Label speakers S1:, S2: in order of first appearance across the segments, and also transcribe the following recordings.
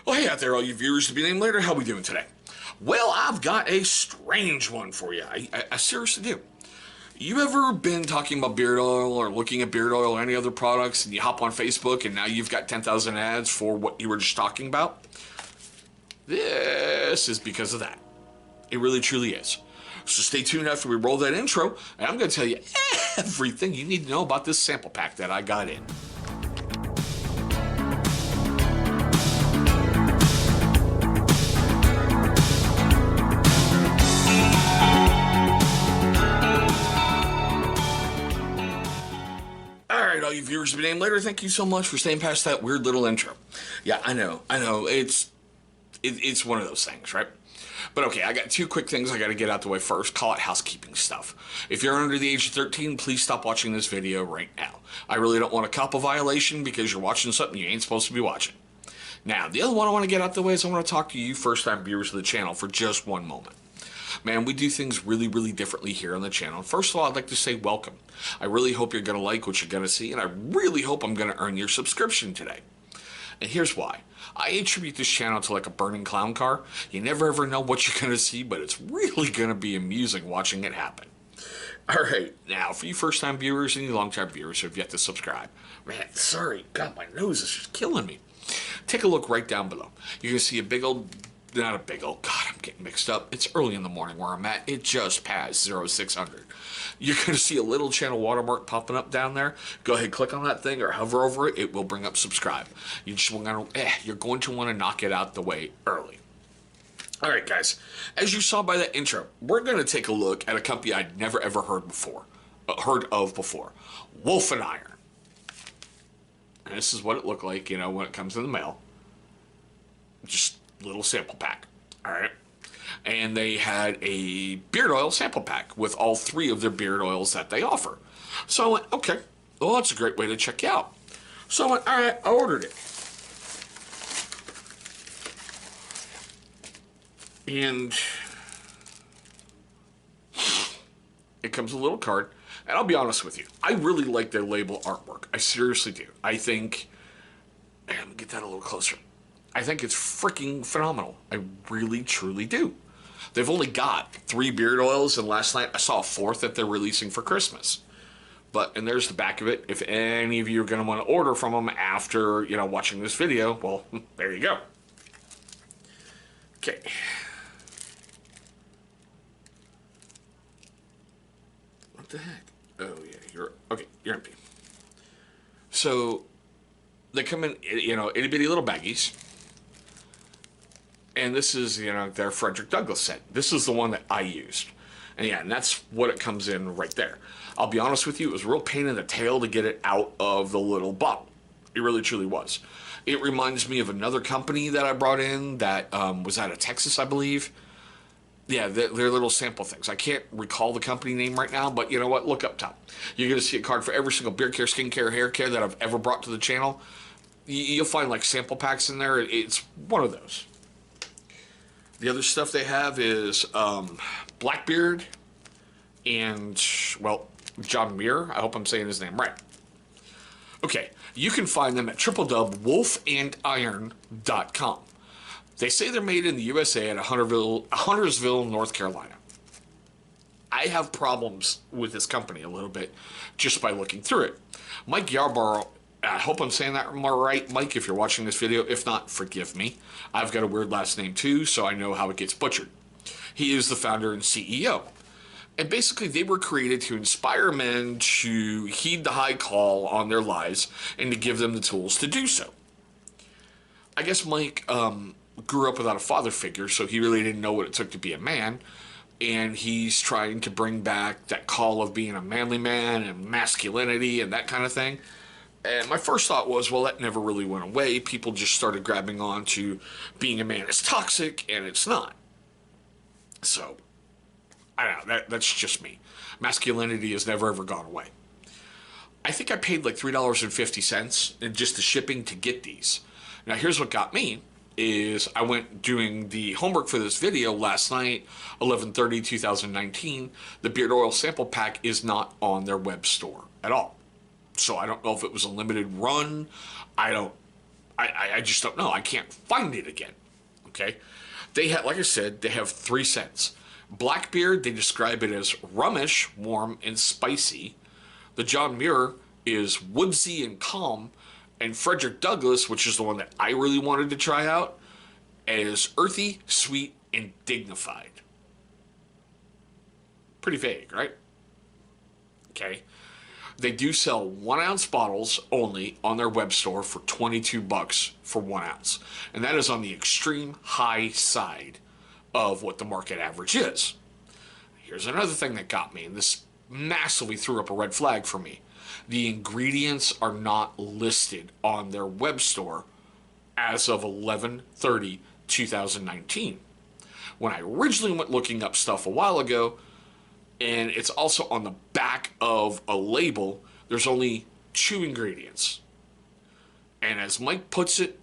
S1: Well, hey out there, all you viewers to be named later. How we doing today? Well, I've got a strange one for you. I seriously do. You ever been talking about beard oil or looking at beard oil or any other products and you hop on Facebook and now you've got 10,000 ads for what you were just talking about? This is because of that. It really truly is. So stay tuned after we roll that intro and I'm going to tell you everything you need to know about this sample pack that I got in. All you viewers to be named later, thank you so much for staying past that weird little intro. Yeah, I know, it's one of those things, right? But okay, I got two quick things I got to get out the way first. Call it housekeeping stuff. If you're under the age of 13, please stop watching this video right now. I really don't want a COPPA violation because you're watching something you ain't supposed to be watching. Now, the other one I want to get out the way is I want to talk to you first-time viewers of the channel for just one moment. Man, we do things really, really differently here on the channel. First of all, I'd like to say welcome. I really hope you're going to like what you're going to see, and I really hope I'm going to earn your subscription today. And here's why. I attribute this channel to like a burning clown car. You never ever know what you're going to see, but it's really going to be amusing watching it happen. Alright, now for you first-time viewers and you long-time viewers who have yet to subscribe. Man, sorry, God, my nose is just killing me. Take a look right down below. You're going to see a big old... Not a big old, God, I'm getting mixed up. It's early in the morning where I'm at. It just passed 0600. You're going to see a little channel watermark popping up down there. Go ahead, click on that thing or hover over it. It will bring up subscribe. You're going to want to knock it out the way early. All right, guys. As you saw by that intro, we're going to take a look at a company I'd never ever heard of before. Wolf and Iron. And this is what it looked like, when it comes in the mail. Just little sample pack. All right. And they had a beard oil sample pack with all three of their beard oils that they offer. So I went, okay, well, that's a great way to check you out. So I went, all right, I ordered it. And it comes with a little card. And I'll be honest with you, I really like their label artwork. I seriously do. I think, let me get that a little closer. I think it's freaking phenomenal. I really, truly do. They've only got 3 beard oils, and last night I saw a 4th that they're releasing for Christmas. And there's the back of it. If any of you are going to want to order from them after, watching this video, well, there you go. Okay. What the heck? Oh, yeah, you're empty. So, they come in, itty-bitty little baggies. And this is, their Frederick Douglass set. This is the one that I used. And that's what it comes in right there. I'll be honest with you, it was a real pain in the tail to get it out of the little bottle. It really, truly was. It reminds me of another company that I brought in that was out of Texas, I believe. Yeah, they're little sample things. I can't recall the company name right now, but you know what? Look up top. You're going to see a card for every single beard care, skin care, hair care that I've ever brought to the channel. You'll find like sample packs in there. It's one of those. The other stuff they have is Blackbeard and, well, John Muir. I hope I'm saying his name right. Okay, you can find them at www.wolfandiron.com. They say they're made in the USA at Huntersville, North Carolina. I have problems with this company a little bit just by looking through it. Mike Yarborough, I hope I'm saying that right, Mike, if you're watching this video. If not, forgive me. I've got a weird last name too, so I know how it gets butchered. He is the founder and CEO. And basically, they were created to inspire men to heed the high call on their lives and to give them the tools to do so. I guess Mike grew up without a father figure, so he really didn't know what it took to be a man. And he's trying to bring back that call of being a manly man and masculinity and that kind of thing. And my first thought was, well, that never really went away. People just started grabbing on to being a man is toxic, and it's not. So, I don't know, that's just me. Masculinity has never ever gone away. I think I paid like $3.50 in just the shipping to get these. Now, here's what got me, is I went doing the homework for this video last night, 11/30/2019. The beard oil sample pack is not on their web store at all. So I don't know if it was a limited run. I don't I just don't know. I can't find it again. Okay? They have, like I said, they have 3 scents. Blackbeard, they describe it as rummish, warm, and spicy. The John Muir is woodsy and calm. And Frederick Douglass, which is the one that I really wanted to try out, is earthy, sweet, and dignified. Pretty vague, right? Okay. They do sell 1 ounce bottles only on their web store for $22 for 1 ounce. And that is on the extreme high side of what the market average is. Here's another thing that got me, and this massively threw up a red flag for me. The ingredients are not listed on their web store as of 11/30/2019. When I originally went looking up stuff a while ago, and it's also on the back of a label, there's only 2 ingredients. And as Mike puts it,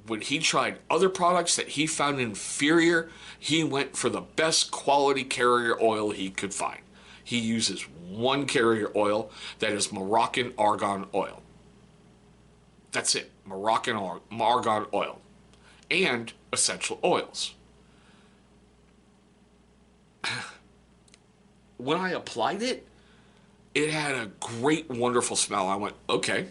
S1: when he tried other products that he found inferior, he went for the best quality carrier oil he could find. He uses 1 carrier oil that is Moroccan argan oil. That's it, Moroccan argan oil. And essential oils. When I applied it, it had a great, wonderful smell. I went, okay.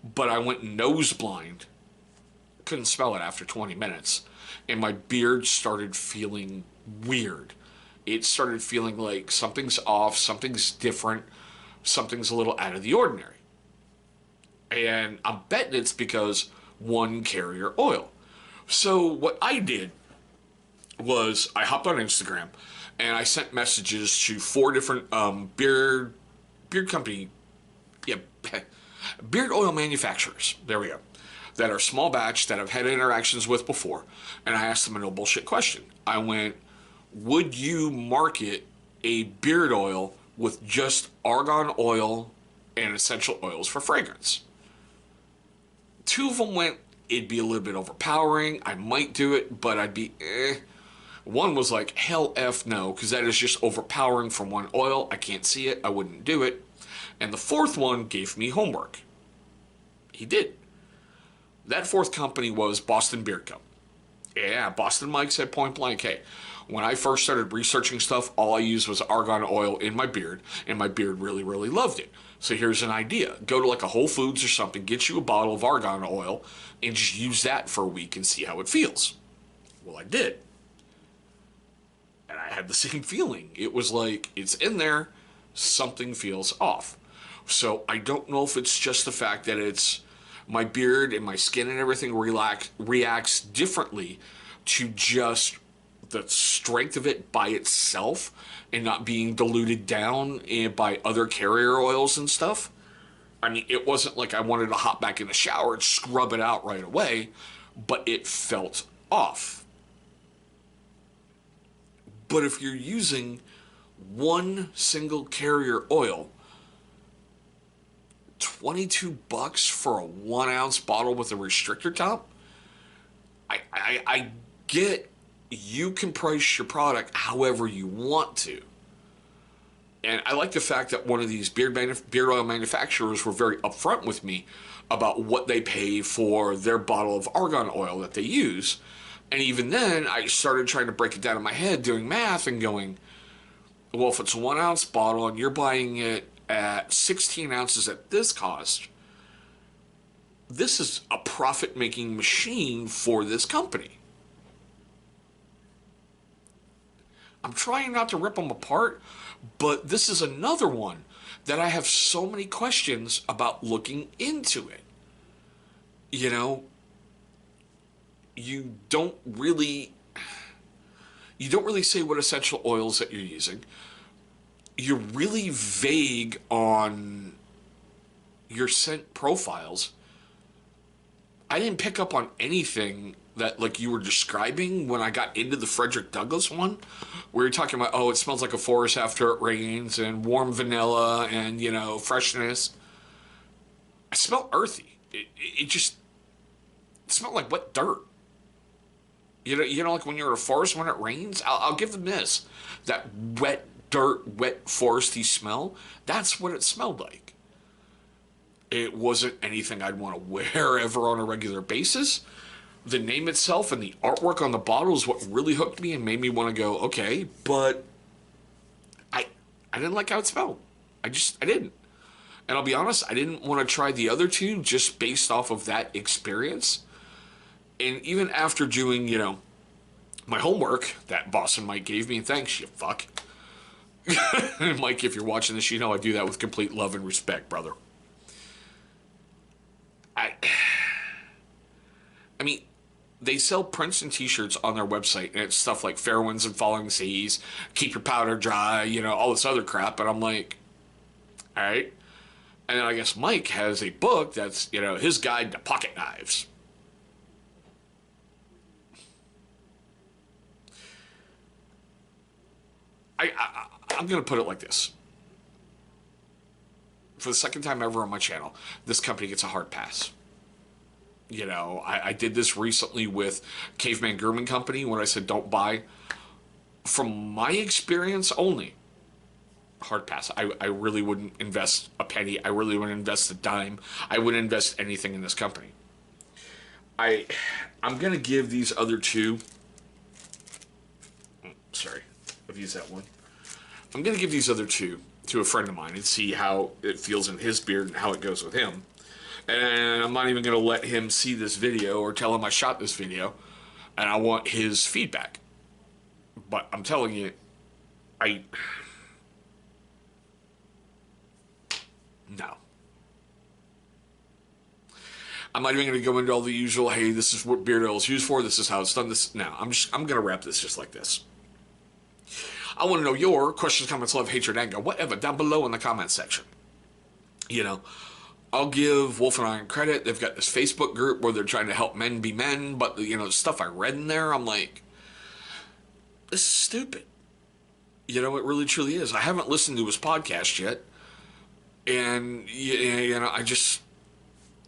S1: But I went nose blind. Couldn't smell it after 20 minutes. And my beard started feeling weird. It started feeling like something's off, something's different, something's a little out of the ordinary. And I'm betting it's because 1 carrier oil. So what I did was I hopped on Instagram and I sent messages to 4 different beard company, beard oil manufacturers. There we go. That are small batch that I've had interactions with before, and I asked them a no bullshit question. I went, would you market a beard oil with just argan oil and essential oils for fragrance? 2 of them went, it'd be a little bit overpowering. I might do it, but I'd be eh. 1 was like, hell F no, because that is just overpowering from 1 oil. I can't see it. I wouldn't do it. And the 4th one gave me homework. He did. That 4th company was Boston Beard Co. Yeah, Boston Mike said point blank, hey, when I first started researching stuff, all I used was argan oil in my beard, and my beard really, really loved it. So here's an idea. Go to like a Whole Foods or something, get you a bottle of argan oil, and just use that for a week and see how it feels. Well, I did. And I had the same feeling. It was like, it's in there, something feels off. So I don't know if it's just the fact that it's my beard and my skin and everything reacts differently to just the strength of it by itself and not being diluted down by other carrier oils and stuff. I mean, it wasn't like I wanted to hop back in the shower and scrub it out right away, but it felt off. But if you're using 1 single carrier oil, $22 for a 1 ounce bottle with a restrictor top, I get you can price your product however you want to. And I like the fact that one of these beard oil manufacturers were very upfront with me about what they pay for their bottle of argan oil that they use. And even then, I started trying to break it down in my head, doing math and going, well, if it's a 1 ounce bottle and you're buying it at 16 ounces at this cost, this is a profit-making machine for this company. I'm trying not to rip them apart, but this is another one that I have so many questions about looking into it. You know, you don't really say what essential oils that you're using. You're really vague on your scent profiles. I didn't pick up on anything that like you were describing when I got into the Frederick Douglass one, where you're talking about, oh, it smells like a forest after it rains and warm vanilla and, you know, freshness. I smell earthy. It just smelled like wet dirt. You know, like when you're in a forest when it rains. I'll give them this. That wet dirt, wet foresty smell. That's what it smelled like. It wasn't anything I'd want to wear ever on a regular basis. The name itself and the artwork on the bottle is what really hooked me and made me want to go, okay, but I I didn't like how it smelled. I didn't. And I'll be honest, I didn't want to try the other two just based off of that experience. And even after doing, my homework that Boss and Mike gave me, and thanks, you fuck. Mike, if you're watching this, you know I do that with complete love and respect, brother. I I mean, they sell prints and t-shirts on their website, and it's stuff like fair winds and falling seas, keep your powder dry, all this other crap. And I'm like, all right. And then I guess Mike has a book that's, his guide to pocket knives. I'm going to put it like this. For the second time ever on my channel, this company gets a hard pass. I did this recently with Caveman Grooming Company when I said don't buy. From my experience only, hard pass. I really wouldn't invest a penny. I really wouldn't invest a dime. I wouldn't invest anything in this company. I'm going to give these other two... Sorry, I've used that one. I'm going to give these other two to a friend of mine and see how it feels in his beard and how it goes with him. And I'm not even going to let him see this video or tell him I shot this video. And I want his feedback. But I'm telling you, no. I'm not even going to go into all the usual, hey, this is what beard oil is used for, this is how it's done. No, I'm going to wrap this just like this. I want to know your questions, comments, love, hatred, anger, whatever, down below in the comment section. I'll give Wolf and Iron credit. They've got this Facebook group where they're trying to help men be men, but, the stuff I read in there, I'm like, this is stupid. It really truly is. I haven't listened to his podcast yet, and,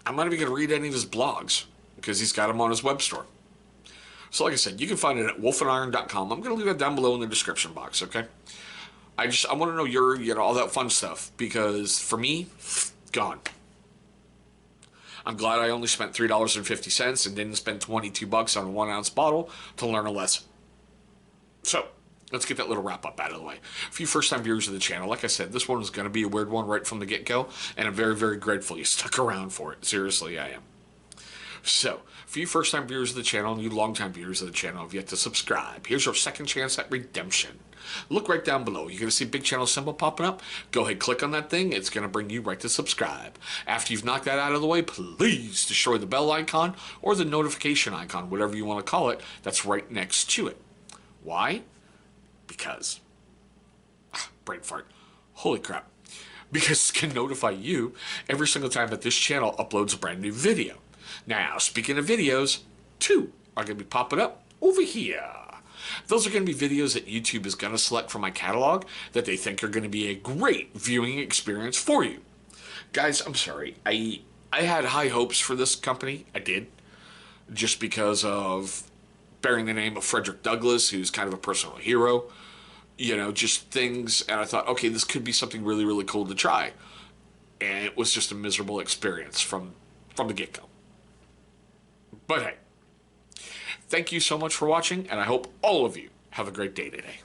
S1: I'm not even going to read any of his blogs, because he's got them on his web store. So like I said, you can find it at wolfandiron.com. I'm going to leave that down below in the description box, okay? I want to know your, all that fun stuff, because for me, gone. I'm glad I only spent $3.50 and didn't spend $22 on a 1 ounce bottle to learn a lesson. So, let's get that little wrap up out of the way. For you first time viewers of the channel, like I said, this one is going to be a weird one right from the get-go, and I'm very, very grateful you stuck around for it. Seriously, I am. So, for you first time viewers of the channel and you long time viewers of the channel have yet to subscribe, here's your second chance at redemption. Look right down below. You're going to see a big channel symbol popping up. Go ahead, click on that thing. It's going to bring you right to subscribe. After you've knocked that out of the way, please destroy the bell icon or the notification icon, whatever you want to call it, that's right next to it. Why? Because. Brain fart. Holy crap. Because it can notify you every single time that this channel uploads a brand new video. Now, speaking of videos, 2 are going to be popping up over here. Those are going to be videos that YouTube is going to select from my catalog that they think are going to be a great viewing experience for you. Guys, I'm sorry. I had high hopes for this company. I did. Just because of bearing the name of Frederick Douglass, who's kind of a personal hero. Just things. And I thought, okay, this could be something really, really cool to try. And it was just a miserable experience from the get-go. But hey, thank you so much for watching, and I hope all of you have a great day today.